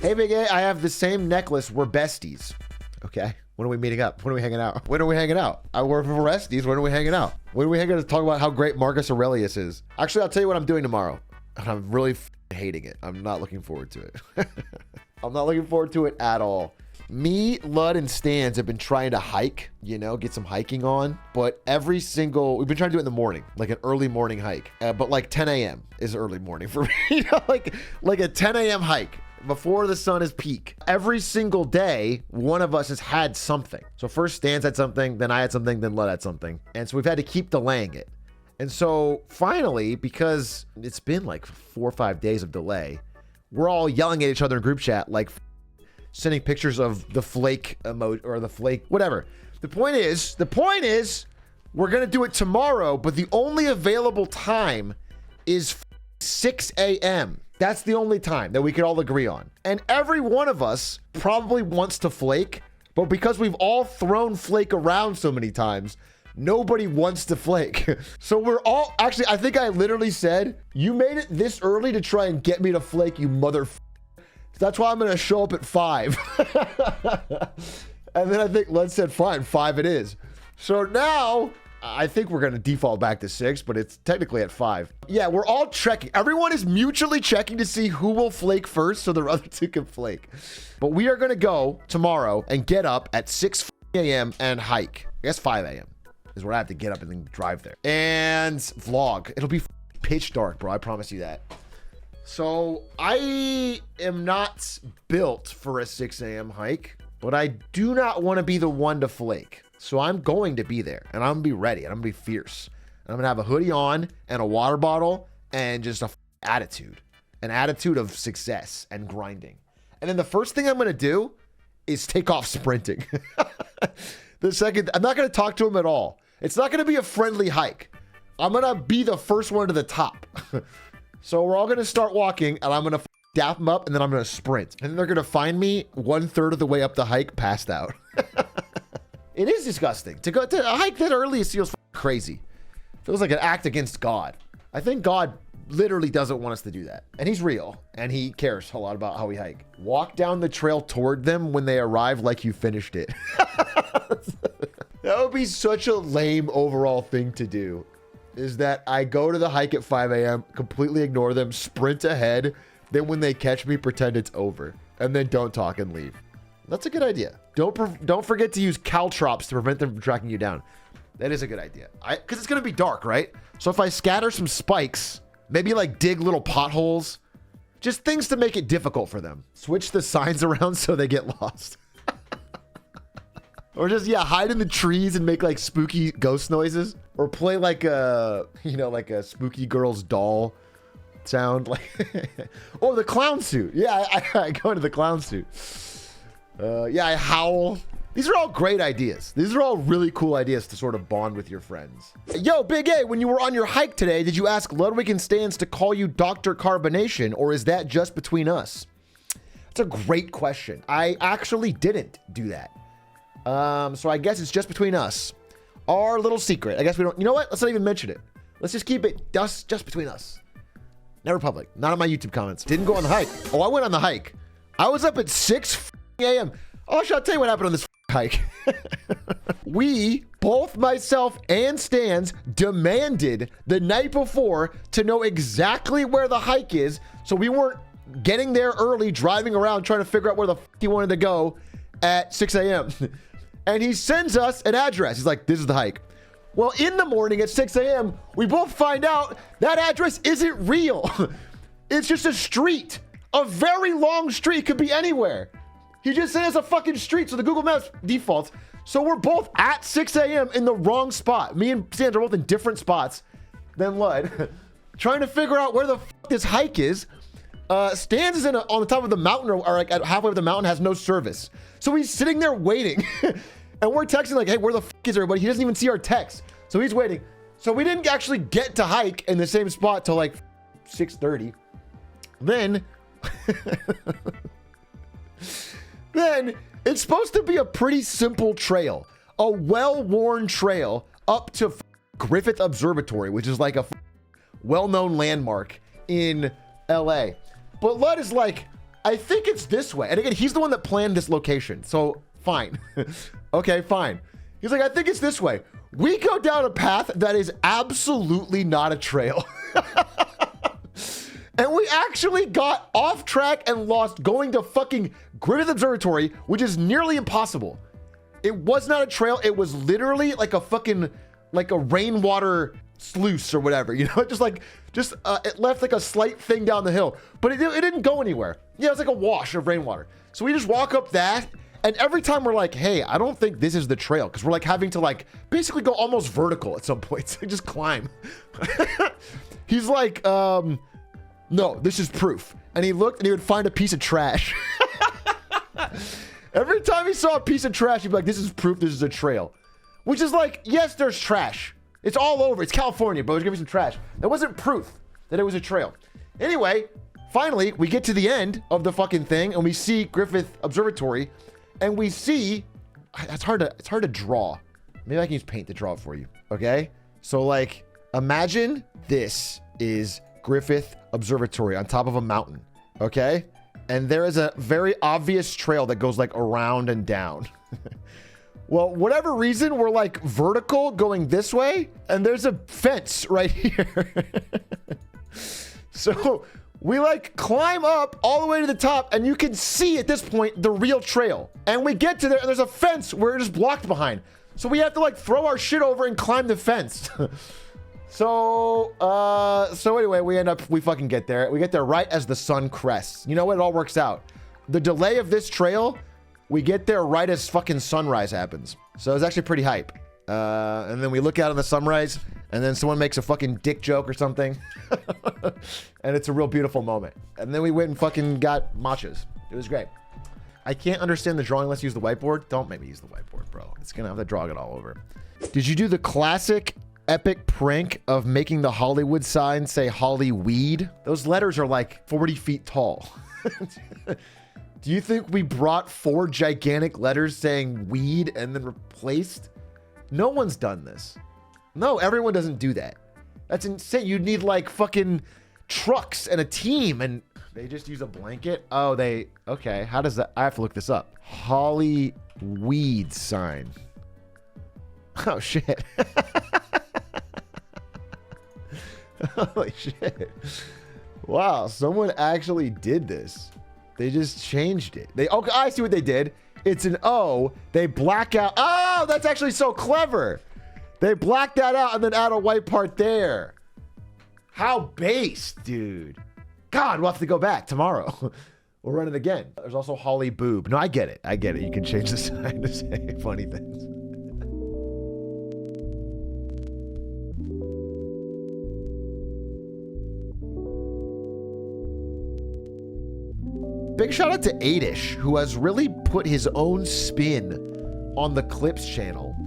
Hey, Big A, I have the same necklace. We're besties. Okay. When are we meeting up? When are we hanging out? When are we hanging out? I work for Resties. When are we hanging out? When are we hanging out to talk about how great Marcus Aurelius is? Actually, I'll tell you what I'm doing tomorrow. And I'm really hating it. I'm not looking forward to it. I'm not looking forward to it at all. Me, Lud, and Stans have been trying to hike, you know, get some hiking on. But we've been trying to do it in the morning, like an early morning hike. But like 10 a.m. is early morning for me. You know, like a 10 a.m. hike. Before the sun is peak. Every single day, one of us has had something. So first Stans had something, then I had something, then Lud had something. And so we've had to keep delaying it. And so finally, because it's been like 4 or 5 days of delay, we're all yelling at each other in group chat, like sending pictures of the flake emoji or the flake, whatever. The point is, we're going to do it tomorrow, but the only available time is 6 a.m. That's the only time that we could all agree on. And every one of us probably wants to flake, but because we've all thrown flake around so many times, nobody wants to flake. So we're all, actually, I think I literally said, you made it this early to try and get me to flake, you mother. That's why I'm going to show up at 5. And then I think Lud said, fine, 5 it is. So now I think we're going to default back to 6, but it's technically at 5. Yeah, we're all checking. Everyone is mutually checking to see who will flake first so the other two can flake. But we are going to go tomorrow and get up at 6 a.m. and hike. I guess 5 a.m. is where I have to get up and then drive there. And vlog. It'll be pitch dark, bro. I promise you that. So I am not built for a 6 a.m. hike, but I do not want to be the one to flake. So I'm going to be there and I'm gonna be ready and I'm gonna be fierce. And I'm gonna have a hoodie on and a water bottle and just an attitude of success and grinding. And then the first thing I'm gonna do is take off sprinting. The second, I'm not gonna talk to him at all. It's not gonna be a friendly hike. I'm gonna be the first one to the top. So we're all gonna start walking and I'm gonna dap them up and then I'm gonna sprint. And then they're gonna find me 1/3 of the way up the hike passed out. It is disgusting. To go to a hike that early feels crazy. Feels like an act against God. I think God literally doesn't want us to do that. And he's real. And he cares a lot about how we hike. Walk down the trail toward them when they arrive like you finished it. That would be such a lame overall thing to do. Is that I go to the hike at 5 a.m., completely ignore them, sprint ahead. Then when they catch me, pretend it's over. And then don't talk and leave. That's a good idea. Don't forget to use caltrops to prevent them from tracking you down. That is a good idea. Because it's going to be dark, right? So if I scatter some spikes, maybe like dig little potholes, just things to make it difficult for them. Switch the signs around so they get lost. Or just, yeah, hide in the trees and make like spooky ghost noises. Or play like a, you know, like a spooky girl's doll sound. Like, or the clown suit. Yeah, I go into the clown suit. Yeah, I howl. These are all great ideas. These are all really cool ideas to sort of bond with your friends. Yo, Big A, when you were on your hike today, did you ask Ludwig and Stans to call you Dr. Carbonation, or is that just between us? That's a great question. I actually didn't do that. So I guess it's just between us. Our little secret. I guess we don't, you know what? Let's not even mention it. Let's just keep it just between us. Never public. Not on my YouTube comments. Didn't go on the hike. Oh, I went on the hike. I was up at 6 a.m. Oh, I'll tell you what happened on this hike. We, both myself and Stans, demanded the night before to know exactly where the hike is. So we weren't getting there early, driving around, trying to figure out where the he wanted to go at 6 a.m. And he sends us an address. He's like, this is the hike. Well, in the morning at 6 a.m., we both find out that address isn't real. It's just a street. A very long street. Could be anywhere. He just sent us a fucking street, so the Google Maps defaults. So we're both at 6 a.m. in the wrong spot. Me and Stans are both in different spots than Lud. Trying to figure out where the fuck this hike is. Stans is on the top of the mountain, or like at halfway up the mountain, has no service. So he's sitting there waiting. And we're texting like, hey, where the fuck is everybody? He doesn't even see our text. So he's waiting. So we didn't actually get to hike in the same spot till like 6:30. Then... Then it's supposed to be a pretty simple trail, a well-worn trail up to Griffith Observatory, which is like a well-known landmark in LA. But Lud is like, I think it's this way. And again, he's the one that planned this location. So fine. Okay, fine. He's like, I think it's this way. We go down a path that is absolutely not a trail. And we actually got off track and lost going to fucking Griffith Observatory, which is nearly impossible. It was not a trail. It was literally like a fucking, like a rainwater sluice or whatever, you know, it left like a slight thing down the hill, but it didn't go anywhere. Yeah, it was like a wash of rainwater. So we just walk up that, and every time we're like, hey, I don't think this is the trail, because we're like having to like basically go almost vertical at some points. Just climb. He's like, no, this is proof. And he looked and he would find a piece of trash. Every time he saw a piece of trash, he'd be like, this is proof this is a trail. Which is like, yes, there's trash. It's all over. It's California, bro. There's gonna be some trash. That wasn't proof that it was a trail. Anyway, finally, we get to the end of the fucking thing and we see Griffith Observatory and we see, it's hard to draw. Maybe I can use paint to draw it for you. Okay. So like, imagine this is Griffith Observatory on top of a mountain. Okay. And there is a very obvious trail that goes like around and down. Well, whatever reason, we're like vertical going this way, and there's a fence right here. So we like climb up all the way to the top, and you can see at this point the real trail. And we get to there, and there's a fence we're just blocked behind. So we have to like throw our shit over and climb the fence. So anyway, we fucking get there. We get there right as the sun crests. You know what? It all works out. The delay of this trail, we get there right as fucking sunrise happens. So it's actually pretty hype. And then we look out on the sunrise, and then someone makes a fucking dick joke or something. And it's a real beautiful moment. And then we went and fucking got matchas. It was great. I can't understand the drawing. Let's use the whiteboard. Don't make me use the whiteboard, bro. It's gonna have to draw it all over. Did you do the classic epic prank of making the Hollywood sign say Hollyweed? Those letters are like 40 feet tall. Do you think we brought 4 gigantic letters saying weed and then replaced? No one's done this. No, everyone doesn't do that. That's insane. You'd need like fucking trucks and a team, and they just use a blanket. Oh, okay. How does that? I have to look this up. Hollyweed sign. Oh shit. Holy shit. Wow, someone actually did this. They just changed it. Okay, I see what they did. It's an O. They black out. Oh, that's actually so clever. They black that out and then add a white part there. How base, dude. God, we'll have to go back tomorrow. We'll run it again. There's also Holly Boob. No, I get it. I get it. You can change the sign to say funny things. Big shout out to Adish, who has really put his own spin on the Clips channel.